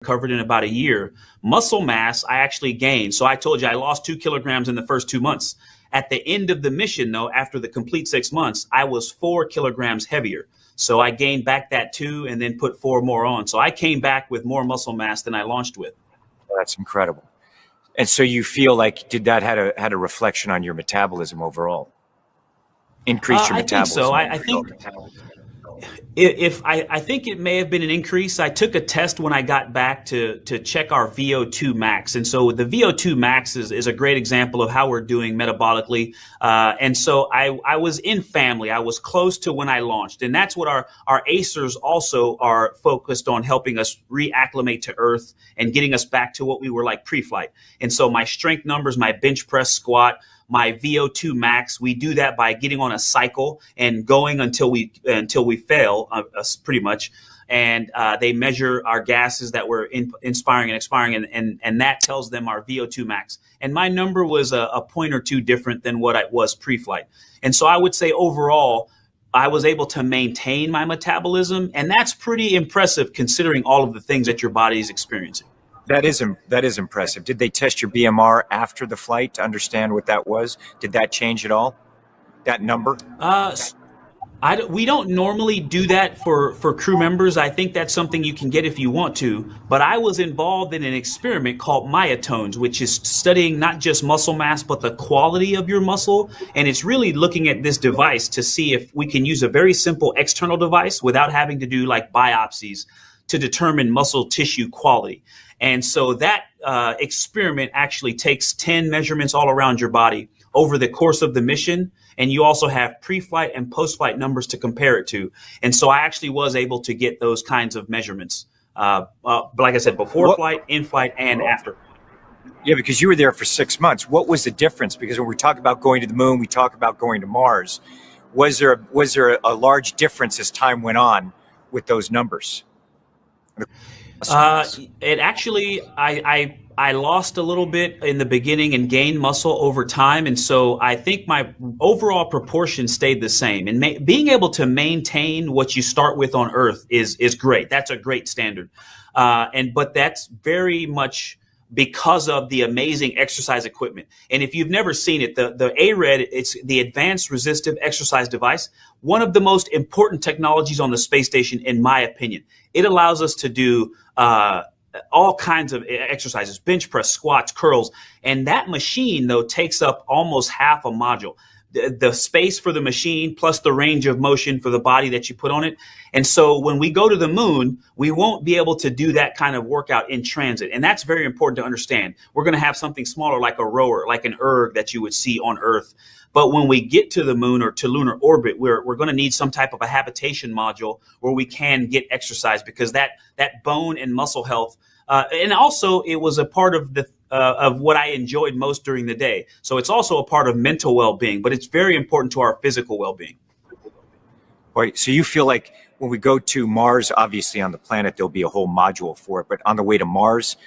recovered in about a year. Muscle mass, I actually gained. So I told you I lost 2 kilograms in the first 2 months. At the end of the mission, though, after the complete 6 months, I was 4 kilograms heavier. So I gained back that 2 and then put 4 more on. So I came back with more muscle mass than I launched with. That's incredible. And so you feel like, did that had a reflection on your metabolism overall? Increase your I think so. metabolism I think if I think it may have been an increase. I took a test when I got back to check our VO2 max. And so the VO2 max is a great example of how we're doing metabolically. And so I was in family. I was close to when I launched. And that's what our ACERs also are focused on, helping us reacclimate to Earth and getting us back to what we were like pre-flight. And so my strength numbers, my bench press, squat, my VO2 max, we do that by getting on a cycle and going until we fail, pretty much. And they measure our gases that we're inspiring and expiring, and that tells them our VO2 max. And my number was a point or two different than what I was pre-flight. And so I would say overall, I was able to maintain my metabolism, and that's pretty impressive considering all of the things that your body is experiencing. That is impressive. Did they test your BMR after the flight to understand what that was? Did that change at all? That number? We don't normally do that for crew members. I think that's something you can get if you want to. But I was involved in an experiment called myotones, which is studying not just muscle mass, but the quality of your muscle. And it's really looking at this device to see if we can use a very simple external device without having to do like biopsies to determine muscle tissue quality. And so that experiment actually takes 10 measurements all around your body over the course of the mission. And you also have pre-flight and post-flight numbers to compare it to. And so I actually was able to get those kinds of measurements, like I said, before flight, in flight, and after. Yeah, because you were there for 6 months. What was the difference? Because when we talk about going to the moon, we talk about going to Mars. Was there a large difference as time went on with those numbers? It actually, I lost a little bit in the beginning and gained muscle over time. And so I think my overall proportion stayed the same. And being able to maintain what you start with on Earth is great. That's a great standard. But that's very much because of the amazing exercise equipment. And if you've never seen it, the ARED, it's the Advanced Resistive Exercise Device, one of the most important technologies on the space station, in my opinion. It allows us to do all kinds of exercises, bench press, squats, curls. And that machine, though, takes up almost half a module. The space for the machine plus the range of motion for the body that you put on it. And so when we go to the moon, we won't be able to do that kind of workout in transit. And that's very important to understand. We're going to have something smaller like a rower, like an erg that you would see on Earth. But when we get to the moon or to lunar orbit, we're going to need some type of a habitation module where we can get exercise, because that bone and muscle health, and also it was a part of of what I enjoyed most during the day. So it's also a part of mental well-being, but it's very important to our physical well-being. Right. So you feel like when we go to Mars, obviously on the planet, there'll be a whole module for it. But on the way to Mars,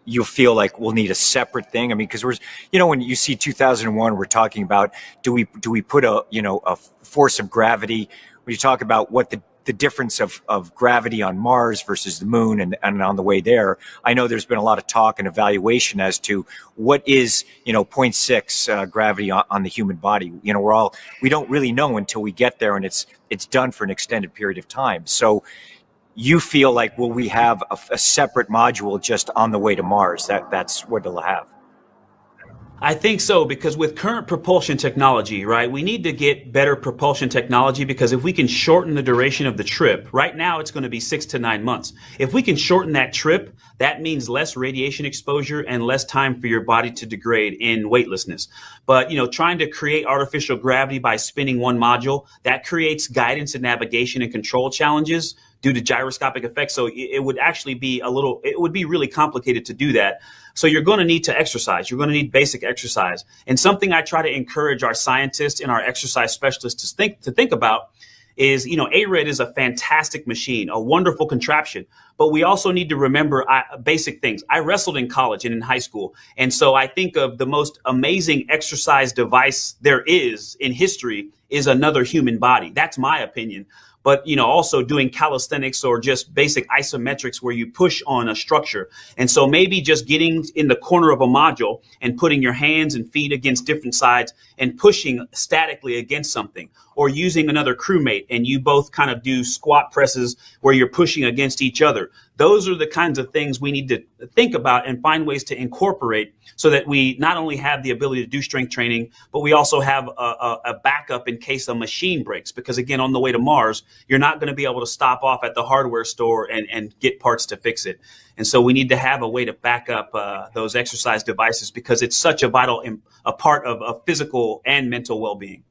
you feel like we'll need a separate thing? I mean, because when you see 2001, we're talking about, do we put a force of gravity? When you talk about what the difference of gravity on Mars versus the moon and on the way there, I know there's been a lot of talk and evaluation as to what is, 0.6 gravity on the human body. We don't really know until we get there, and it's done for an extended period of time. So you feel like, will we have a separate module just on the way to Mars? That's what it'll have. I think so, because with current propulsion technology, right, we need to get better propulsion technology, because if we can shorten the duration of the trip, right now it's going to be 6 to 9 months. If we can shorten that trip, that means less radiation exposure and less time for your body to degrade in weightlessness. But, trying to create artificial gravity by spinning one module, that creates guidance and navigation and control challenges due to gyroscopic effects. So it would actually be it would be really complicated to do that. So you're going to need to exercise. You're going to need basic exercise. And something I try to encourage our scientists and our exercise specialists to think about is, ARED is a fantastic machine, a wonderful contraption. But we also need to remember basic things. I wrestled in college and in high school. And so I think of the most amazing exercise device there is in history is another human body. That's my opinion. but also doing calisthenics or just basic isometrics where you push on a structure. And so maybe just getting in the corner of a module and putting your hands and feet against different sides and pushing statically against something, or using another crewmate and you both kind of do squat presses where you're pushing against each other. Those are the kinds of things we need to think about and find ways to incorporate so that we not only have the ability to do strength training, but we also have a backup in case a machine breaks. Because again, on the way to Mars, you're not going to be able to stop off at the hardware store and get parts to fix it. And so we need to have a way to back up those exercise devices, because it's such a vital a part of physical and mental well-being.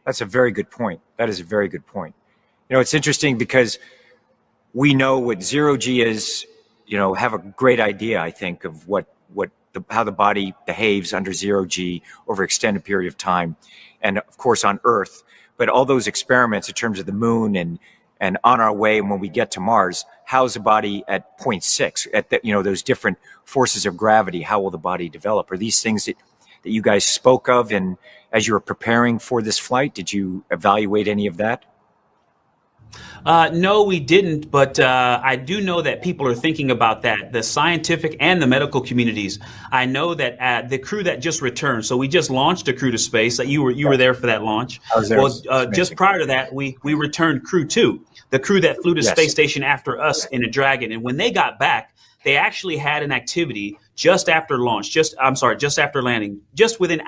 That's a very good point. That is a very good point. It's interesting because we know what zero G is, have a great idea, I think, of how the body behaves under zero G over extended period of time. And of course on Earth, but all those experiments in terms of the moon and on our way, and when we get to Mars, how's the body at 0.6 at those different forces of gravity? How will the body develop? Are these things that you guys spoke of, and as you were preparing for this flight, did you evaluate any of that? No, we didn't, but I do know that people are thinking about that, the scientific and the medical communities. I know that the crew that just returned, so we just launched a crew to space. You were there for that launch. I was there. Well, just prior to that, we returned crew 2, the crew that flew to space station after us in a Dragon. And when they got back, they actually had an activity just after launch, just after landing, just within